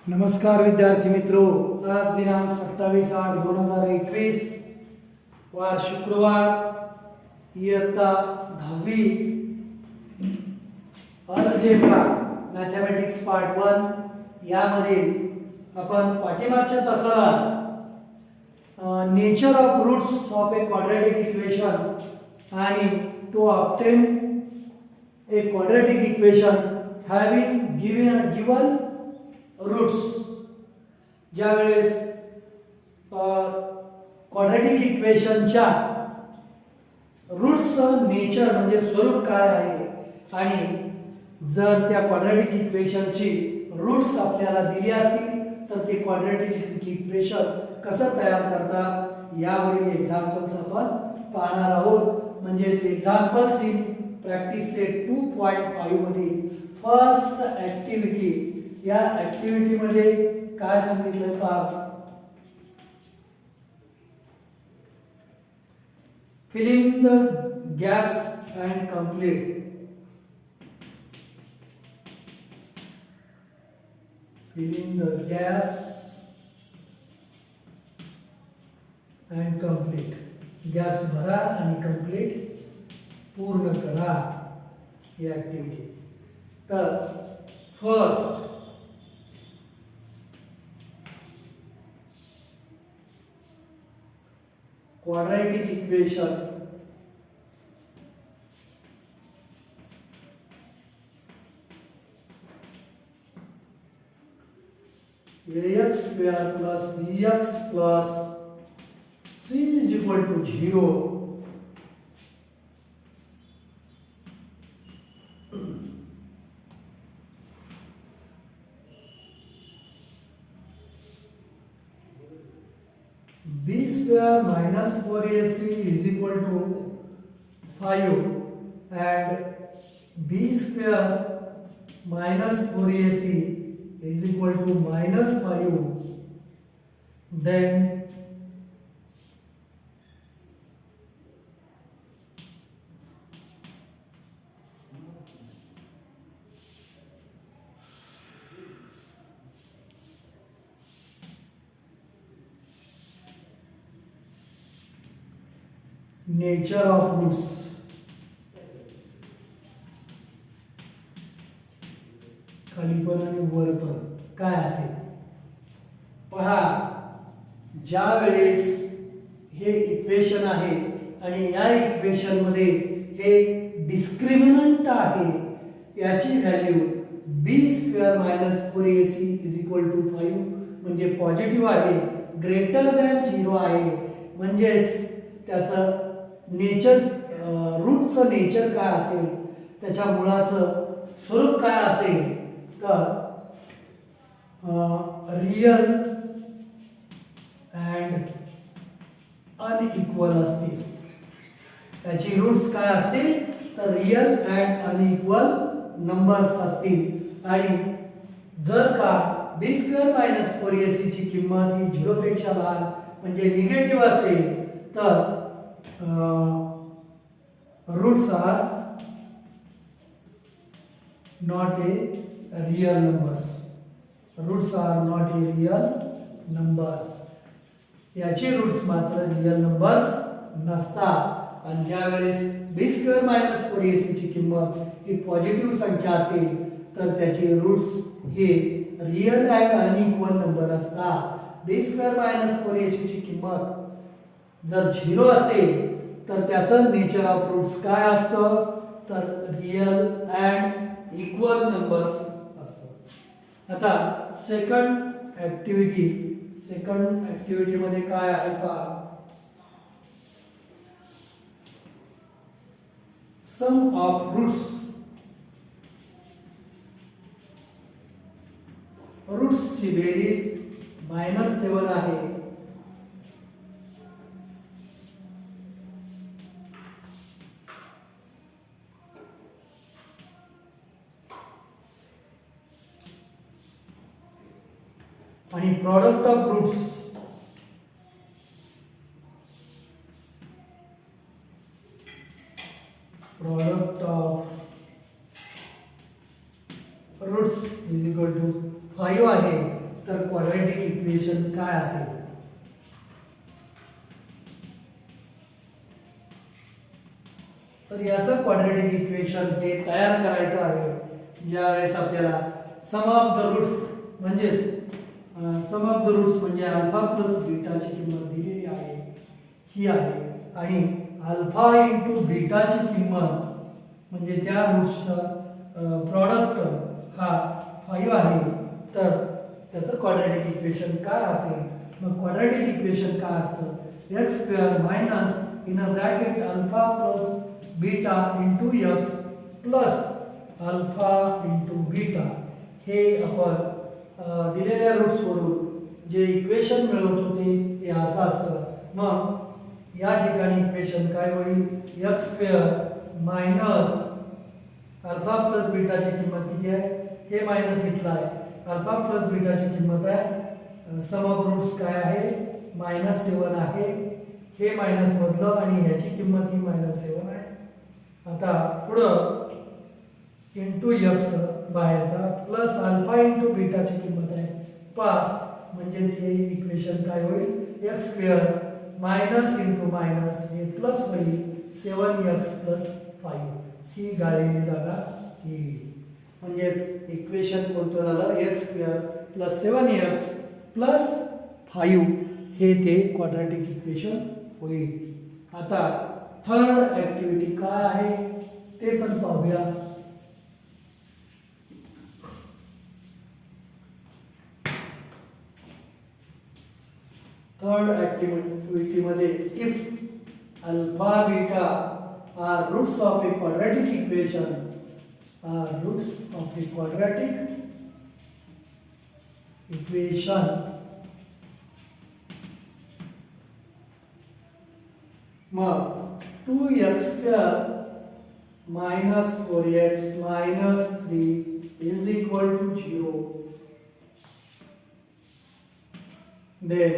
नमस्कार विद्यार्थी मित्रों, आज दिनांक 27/8/2021 वार शुक्रवार, इयत्ता 10वी अल्जेब्रा मॅथमॅटिक्स पार्ट 1 यामधील आपण पाठीमागच्या तासाला nature of roots of a quadratic equation आणि to obtain a quadratic equation having given roots, ज्यावेळेस क्वाड्रॅटिक इक्वेशनच्या रूट्सचं नेचर म्हणजे स्वरूप काय आहे आणि जर त्या क्वाड्रॅटिक इक्वेशनची रूट्स आपल्याला दिली असतील तर ते क्वाड्रॅटिक इक्वेशन कसं तयार करतात यावरील एक्झाम्पल्स आपण पाहणार आहोत. म्हणजेच एक्झाम्पल्स इन प्रॅक्टिस सेट 2.5 मध्ये फर्स्ट ॲक्टिव्हिटी, या ॲक्टिव्हिटी मध्ये काय सांगितलंय पहा. fill in the gaps and complete. fill in the gaps and complete. gaps भरा आणि complete पूर्ण करा ही ॲक्टिव्हिटी. तर first quadratic equation ax square plus bx plus c is equal to 0. b square minus 4ac is equal to 5 and b square minus 4ac is equal to minus 5. Then nature of roots. खाली पण आणि वर पण काय असेल पहा. ज्या वेळेस हे इक्वेशन आहे आणि या इक्वेशन मध्ये हे डिस्क्रिमिनंट आहे, याची value b square minus 4ac is equal to 5 म्हणजे पॉझिटिव्ह आहे, ग्रेटर दॅन 0 आहे. म्हणजेच त्याचं नेचर, रूटचं नेचर काय असेल, त्याच्या मुळाचं स्वरूप काय असेल तर रियल अँड अनइक्वल असतील. त्याची रूट्स काय असतील तर रियल अँड अनइक्वल नंबर्स असतील. आणि जर का b स्क्वेअर मायनस 4ac ची किंमत ही 0 पेक्षा लहान म्हणजे निगेटिव्ह असेल तर roots are not a real numbers. roots are not a real numbers. याचे रूट्स मात्र रियल नंबर्स नसतात. आणि ज्या वेळेस b स्क्वेअर मायनस 4ac ची किंमत ही पॉझिटिव्ह संख्या असेल तर त्याचे रूट्स हे रियल अँड अनइक्वल नंबर असतात. b स्क्वेअर मायनस 4ac ची किंमत जर 0 असेल तर त्याचं नेचर ऑफ रूट्स काय असतं तर रियल अँड इक्वल नंबर्स असतात. आता सेकंड ॲक्टिव्हिटी मध्ये काय आहे पहा. सम ऑफ रूट्सची बेरीज -7 आहे. आणि product of roots roots is equal to 5 आहे. तर क्वाड्रॅटिक इक्वेशन काय असेल? तर याचं क्वाड्रॅटिक इक्वेशन हे तयार करायचं आहे ज्यावेळेस आपल्याला सम ऑफ द रूट्स म्हणजे अल्फा प्लस बीटाची किंमत दिलेली आहे ही आहे आणि अल्फा इंटू बीटाची किंमत म्हणजे त्या रूट्सचा प्रॉडक्ट हा 5 आहे. तर त्याचं क्वाड्रॅटिक इक्वेशन काय असेल? मग क्वाड्रॅटिक इक्वेशन काय असतं? x square minus in a bracket alpha plus beta into x plus alpha into beta हे आपण दिलेल्या रूट्सवरून जे इक्वेशन मिळवतो ते असं असतं. मग या ठिकाणी इक्वेशन काय होईल? x square minus alpha plus बीटाची किंमत किती आहे? हे मायनस घेतला आहे. अल्फा प्लस बीटाची किंमत आहे सम ऑफ रूट्स काय आहे? -7 आहे. हे मायनस मधलं आणि ह्याची किंमत ही -7 आहे. आता पुढं इंटू x बाहेरचा प्लस अल्फा इंटू बीटाची किंमत आहे 5 म्हणजेच हे इक्वेशन काय होईल? x square minus into minus हे प्लस होईल 7x प्लस 5 ही गाळलेली जागा येईल. म्हणजेच इक्वेशन कोणतं झालं? x square plus 7x plus 5 हे ते क्वाड्रॅटिक इक्वेशन होईल. आता थर्ड ॲक्टिव्हिटी काय आहे ते पण पाहूया. थर्ड ॲक्टिव्हिटी मध्ये if alpha beta are roots of a quadratic equation मग 2x square minus 4x minus 3 is equal to 0. then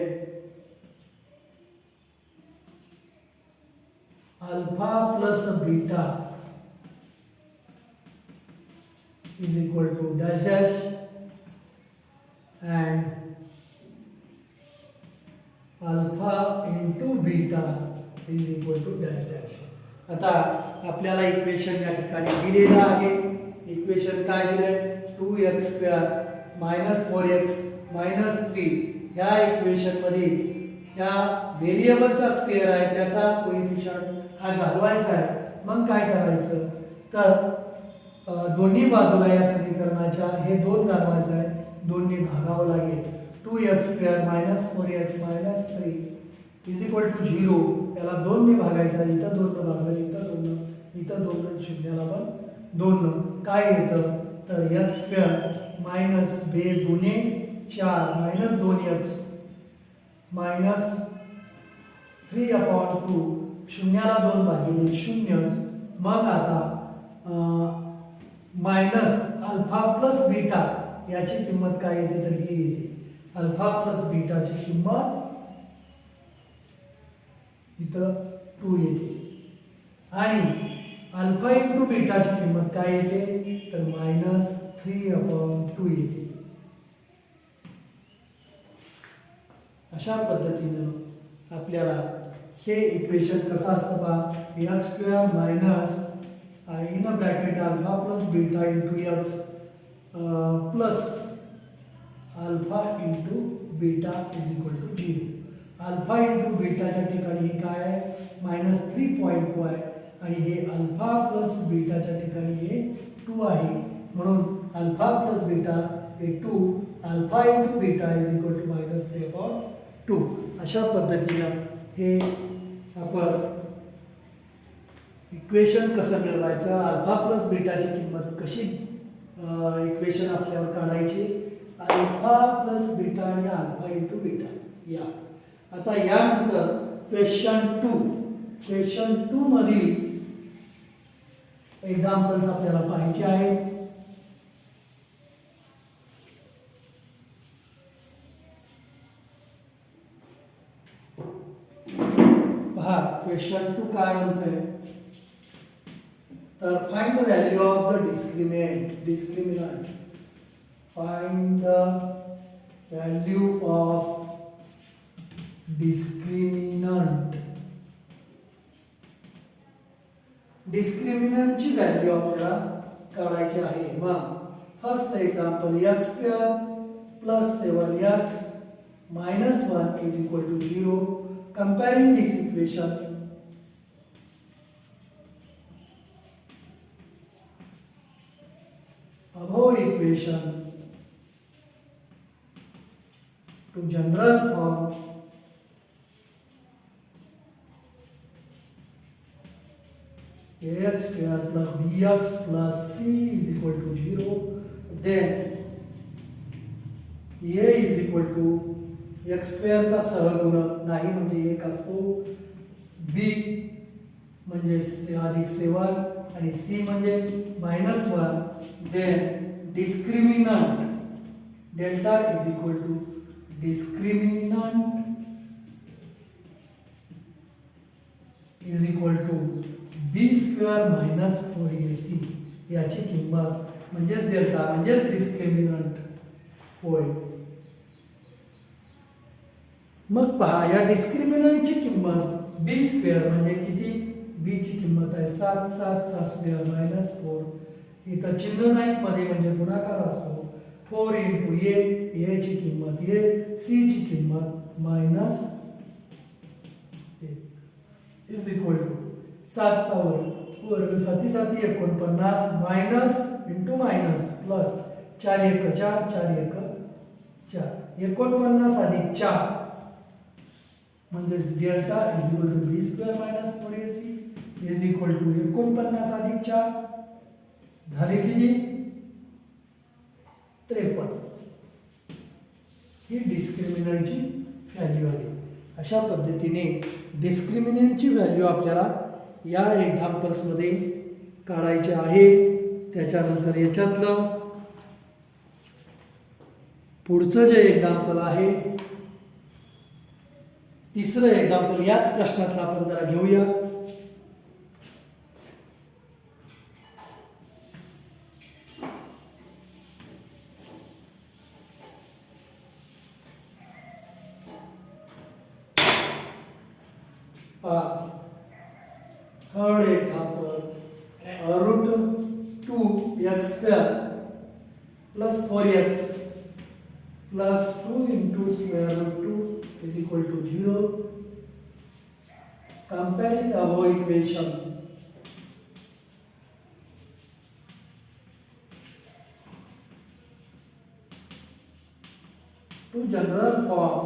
alpha plus beta is equal to dash dash and alpha into beta is equal to dash dash. आता आपल्याला equation या ठिकाणी दिलेलं आहे. Equation काय दिले? 2x square minus 4x minus 3 ह्या equation मध्ये ह्या व्हेरिएबलचा स्क्वेअर आहे त्याचा कोइफिशियंट हा घालवायचा आहे. मग काय करायचं? तर दोन्ही बाजूला या समीकरणाच्या हे 2 घालवायचं आहे. 2 ने भागावं लागेल. 2x square minus 4x minus 3 is equal to 0. त्याला 2 ने भागायचं आहे. इथं 2 न भागलं, इथं 2 शून्याला पण 2 काय येतं? तर x स्क्वेअर मायनस 2 दुने 4 मायनस 2x मायनस 3/2 शून्याला 2 भागिले 0. मग आता मायनस अल्फा प्लस बीटा याची किंमत काय येते? तर ही येते. अल्फा प्लस बीटाची किंमत इथं 2 येते आणि अल्फा इंटू बीटाची किंमत काय येते? तर -3/2 येते. अशा पद्धतीनं आपल्याला हे इक्वेशन कसं असतं पहा. x square minus in a bracket alpha plus beta into x plus alpha into beta is equal to 0. Alpha into बीटाच्या ठिकाणी हे काय आहे? -3.2 आहे आणि हे अल्फा प्लस बीटाच्या ठिकाणी हे 2 आहे. म्हणून अल्फा प्लस बीटा हे 2 alpha into beta is equal to -3/2. अशा पद्धतीनं हे आपण इक्वेशन कसं मिळवायचं, अल्फा प्लस बीटाची किंमत कशी इक्वेशन असल्यावर काढायची, अल्फा प्लस बीटा आणि अल्फा इंटू बीटा या. आता यानंतर क्वेश्चन 2 मधील एक्झाम्पल्स आपल्याला पाहायचे आहेत. पहा क्वेश्चन 2 काय म्हणतोय? तर find the value of the discriminant. Find the value of discriminant. डिस्क्रिमिनंटची व्हॅल्यू आपल्याला काढायची आहे. मग first example x² plus 7x minus 1 is equal to 0. Comparing this equation, above equation to general form, ax square plus bx plus c is equal to 0. Then a is equal to x square चा सहगुणक नाही म्हणजे 1 असतो, b म्हणजे अधिक 7 आणि c म्हणजे -1. Then discriminant delta is equal to discriminant is equal to b square minus 4ac. याची किंमत म्हणजेच डेल्टा म्हणजेच डिस्क्रिमिनंट होय. मग पहा या डिस्क्रिमिनंटची किंमत b स्क्वेअर म्हणजे किती, b ची किंमत आहे 7, 7 चा स्क्वेअर मायनस 4. इथं चिन्ह नाही मध्ये म्हणजे गुणाकार असतो. 4 इंटू a ची किंमत a, c ची किंमत मायनस इज इक्वल टू 7 चा वर्ग 7 7 49 मायनस इंटू मायनस प्लस 4 1 4 4 1 4 49 अधिक 4 म्हणजे delta is equal to b square minus 4ac is equal to 49 अधिक 4 झाले किती 53. ही डिस्क्रिमिनंटची व्हॅल्यू आहे. अशा पद्धतीने डिस्क्रिमिनंटची व्हॅल्यू आपल्याला या एक्झाम्पल्स मध्ये काढायची आहे. त्याच्यानंतर याच्यातलं पुढचं जे एक्झाम्पल आहे तिसरं एक्झाम्पल याच प्रश्नातलं आपण जरा घेऊया. Third example √2x square plus 4x plus 2 into square root 2 is equal to 0. Comparing the above equation, to general form,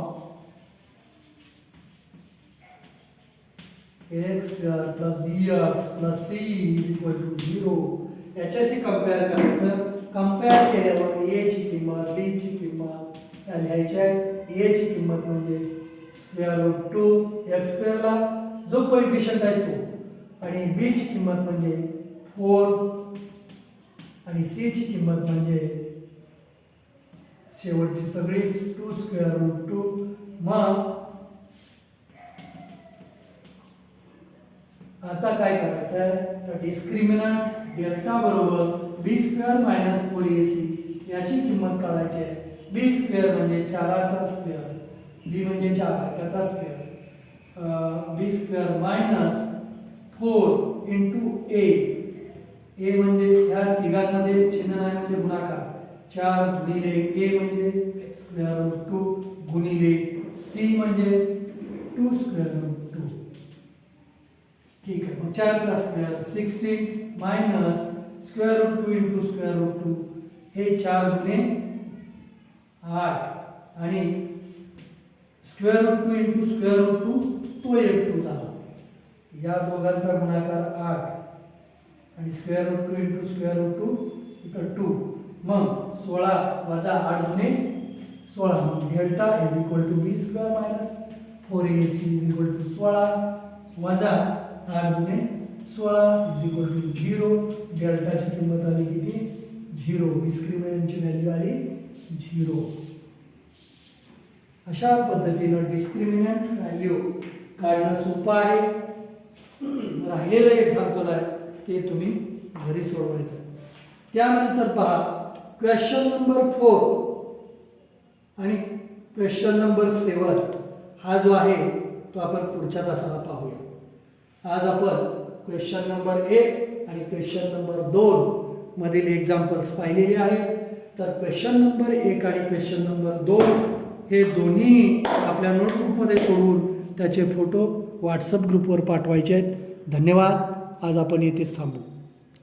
ax square plus bx plus c is equal to 0. याच्याशी compare करायचं. Compare केल्यावर a ची किंमत b ची किंमत या लिहायची आहे. a ची किंमत म्हणजे स्क्वेअर रूट 2 x स्क्वेअर ला जो कोएफिशियंट आहे तो, आणि b ची किंमत म्हणजे 4 आणि c ची किंमत म्हणजे शेवटची सगळीच 2 स्क्वेअर रूट 2. मग आता काय करायचं आहे तर डिस्क्रिमिनंट डेल्टा बरोबर b स्क्वेअर मायनस 4ac याची किंमत काढायची आहे. b स्क्वेअर म्हणजे 4चा स्क्वेअर, b म्हणजे 4 आहे त्याचा square, b square minus 4 into a म्हणजे ह्या तिघांमध्ये चिन्ह नाही म्हणजे गुणाकार, 4 गुणिले a म्हणजे स्क्वेअर रूट 2 गुणिले c म्हणजे 2 स्क्वेअर रूट 2. ठीक आहे. मग 4 चा square 16 minus square root 2 into square root 2 हे 4 गुणे 8 आणि square root 2 into square root 2 तो एक 2 झाला. या दोघांचा गुणाकार 8 आणि square root 2 into square root 2 इथं 2. मग 16 वजा 8 गुणे 16. मग delta is equal to b square minus 4ac is equal to 16 वजा 8 गुणे 16 इज इक्वल टू 0. डेल्टाची किंमत आली किती 0. डिस्क्रिमिनंटची व्हॅल्यू आली 0. अशा पद्धतीनं डिस्क्रिमिनंट व्हॅल्यू काढणं सोपं आहे. राहिलेलं एक्झाम्पल आहे ते तुम्ही घरी सोडवायचं. त्यानंतर पहा क्वेश्चन नंबर 4. आणि क्वेश्चन नंबर 7 हा जो आहे तो आपण पुढच्या तासाला पाहूया. आज आपण क्वेश्चन नंबर 1 आणि क्वेश्चन नंबर 2 मधील एक्झाम्पल्स पाहिलेले आहेत. तर क्वेश्चन नंबर 1 आणि क्वेश्चन नंबर 2 हे दोन्ही आपल्या नोटबुकमध्ये सोडवून त्याचे फोटो व्हॉट्सअप ग्रुपवर पाठवायचे आहेत. धन्यवाद. आज आपण येथेच थांबू.